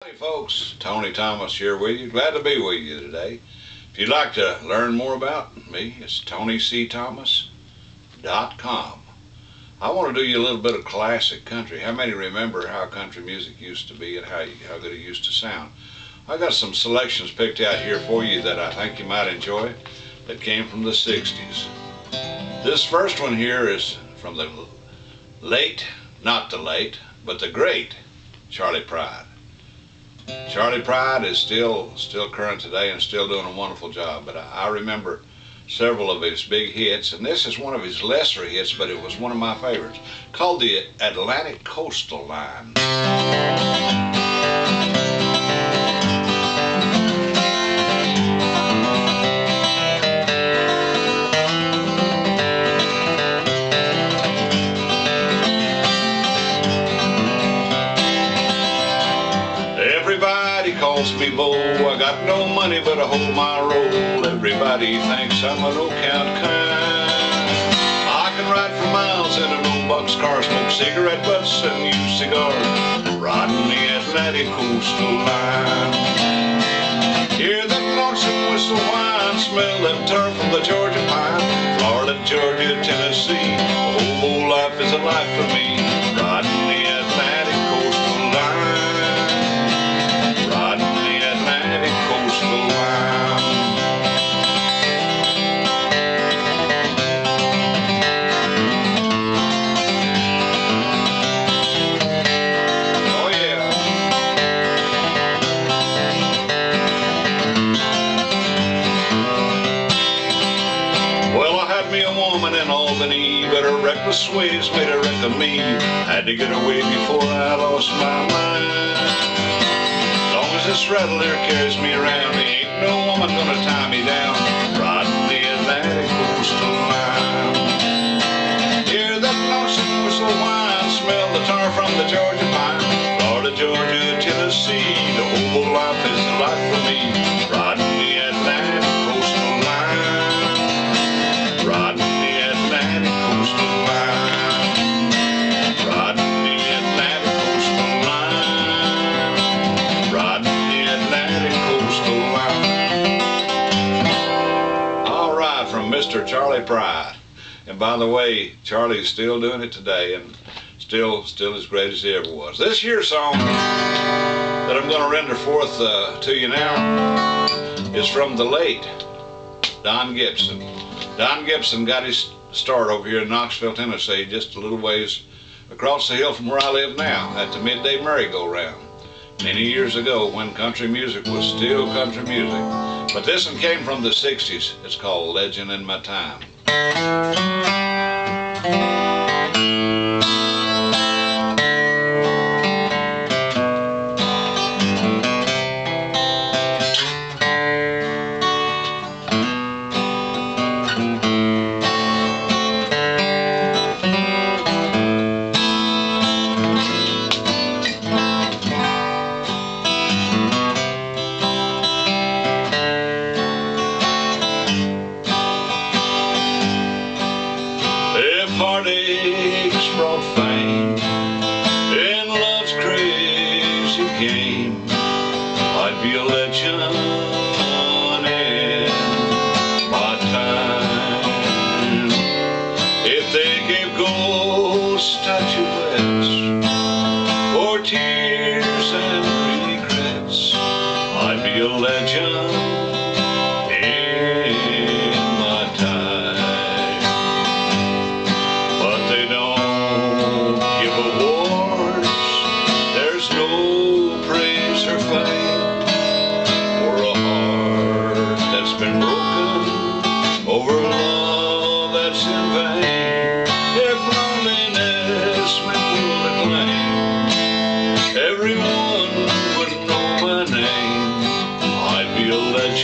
Howdy folks, Tony Thomas here with you. Glad to be with you today. If you'd like to learn more about me, it's TonyCThomas.com. I want to do you a little bit of classic country. How many remember how country music used to be and how good it used to sound? I got some selections picked out here for you that I think you might enjoy that came from the 60s. This first one here is from the late, not the late, but the great Charley Pride. Charley Pride is still current today and still doing a wonderful job, but I remember several of his big hits, and this is one of his lesser hits, but it was one of my favorites, called the Atlantic Coastal Line. Everybody calls me Bo, I got no money but I hold my roll. Everybody thinks I'm an old-count kind. I can ride for miles in an old boxcar, smoke cigarette butts and use cigars, riding the Atlantic Coastal Line. Hear that lonesome whistle whine, smell that tar from the Georgia pine. Florida, Georgia, Tennessee, the whole life is a life for me, riding the Atlantic Coastal Line. Me a woman in Albany, but her reckless ways made a wreck of me. Had to get away before I lost my mind. As long as this rattler carries me around, ain't no woman gonna tie me down, riding the Atlantic Coastal Line. Hear that lonesome whistle whine, smell the tar from the Georgia pine. Florida, Georgia, Tennessee, the whole life is a life for me, riding the Atlantic Coastal Line. Riding the Atlantic Coastal Line. Riding the Atlantic Coastal Line. Riding the Atlantic Coastal Line. All right, from Mr. Charley Pride. And by the way, Charley's still doing it today and still as great as he ever was. This here song that I'm going to render forth to you now is from the late Don Gibson. Don Gibson got his start over here in Knoxville, Tennessee, just a little ways across the hill from where I live now, at the midday merry-go-round, many years ago when country music was still country music. But this one came from the 60s. It's called Legend in My Time. Heartaches brought fame in love's crazy game, I'd be a legend in my time. If they gave gold statuettes for tears and regrets, I'd be a legend in my time. Been broken over love that's in vain. If loneliness meant will and blame, everyone would know my name. I'd be a legend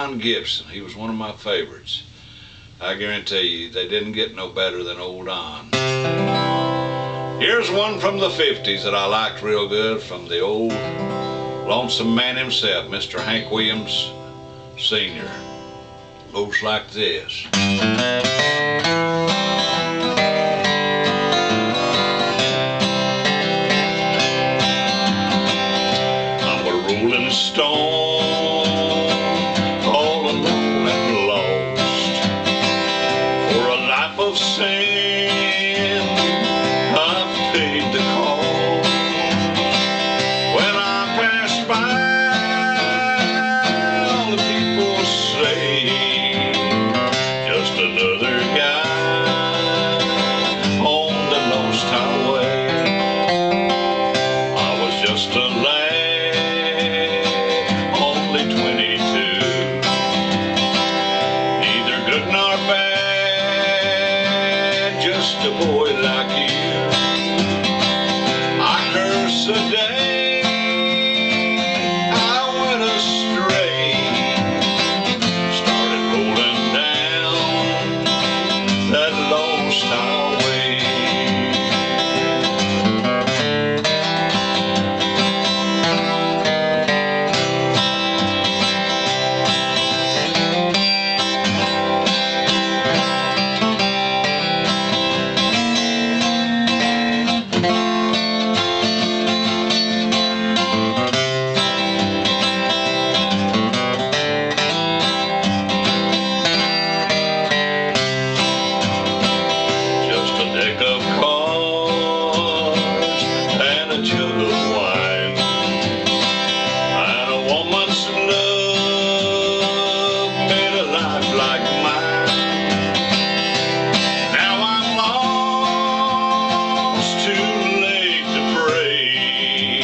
Don Gibson. He was one of my favorites. I guarantee you, they didn't get no better than old Don. Here's one from the 50s that I liked real good, from the old lonesome man himself, Mr. Hank Williams Sr. Goes like this. I'm a rolling stone, all alone and lost, for a life of sin I've paid the cost. When I pass by, all the people say, just another guy on the lost highway. I was just a lad, only 22, neither good nor bad, just a boy like you. I curse the day I went astray, started rolling down that lost highway. Just a deck of cards and a jug of wine, and a woman's love made a life like mine. Now I'm lost, too late to pray.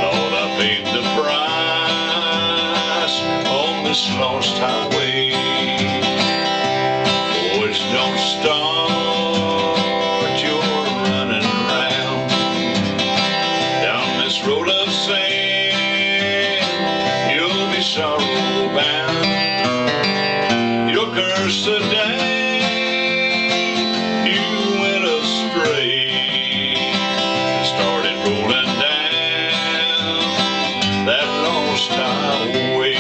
Lord, I paid the price on this lost highway. Boys, don't start your running around down this road of sand. You'll be sorrow bound. You'll curse the day you went astray, started rolling down that lost highway.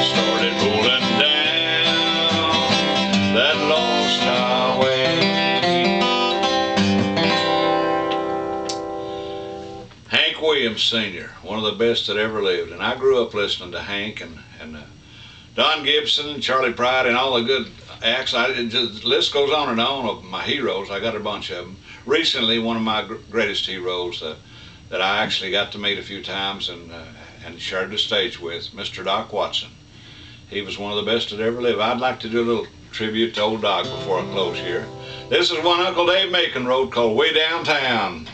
Started rolling down that lost highway. Hank Williams Sr., one of the best that ever lived. And I grew up listening to Hank and Don Gibson and Charlie Pride and all the good acts. The list goes on and on of my heroes. I got a bunch of them. Recently, one of my greatest heroes that I actually got to meet a few times and shared the stage with, Mr. Doc Watson. He was one of the best that ever lived. I'd like to do a little tribute to old Doc before I close here. This is one Uncle Dave Macon wrote called Way Downtown.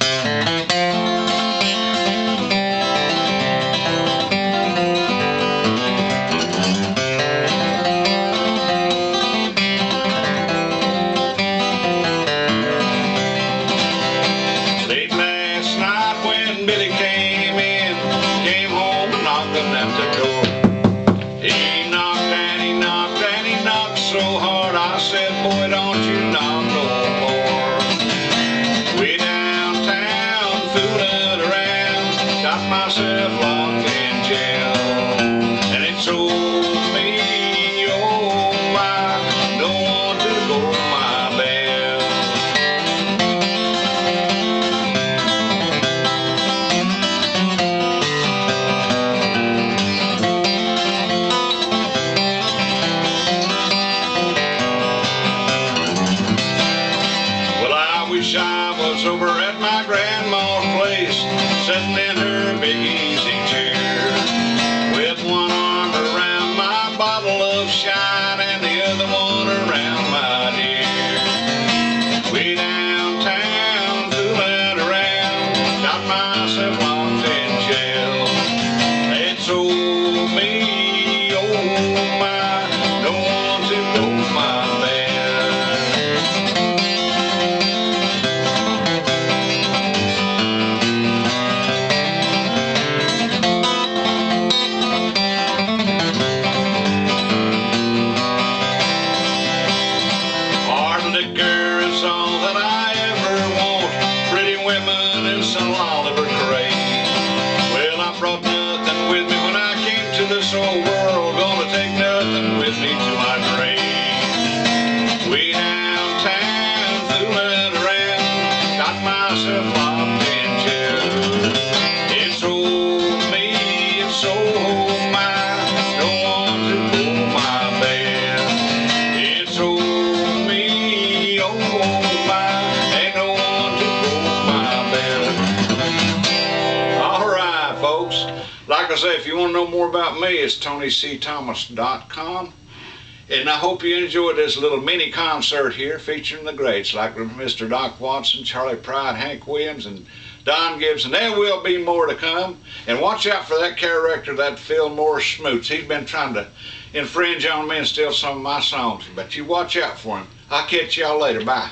Late last night when Billy came home and knocked at the door. He knocked and he knocked and he knocked so hard, I said, boy, don't you knock no more. Way downtown, fooling around, got myself locked in jail. And it told me, oh my, don't want to go my bell. Well, I wish I was over at my grandma's place, sitting in her big easy chair, with one arm around my bottle of shine and the other one around my dear. Way downtown, fooling around, got myself locked in jail. They told me, oh my, don't want to go my bell. women and some I'll never crave. Well, I brought nothing with me when I came to this old world. Gonna take nothing with me to my grave. We have time fooling around, got myself locked in jail. It's old me, it's old mine, no one to pull my bell. It's old me, old mine, ain't no one to pull my bell. All right, folks. Like I say, if you want to know more about me, it's TonyCThomas.com. And I hope you enjoyed this little mini concert here featuring the greats like Mr. Doc Watson, Charlie Pride, Hank Williams, and Don Gibson. There will be more to come. And watch out for that character, that Phil Morris Smoots. He's been trying to infringe on me and steal some of my songs. But you watch out for him. I'll catch y'all later. Bye.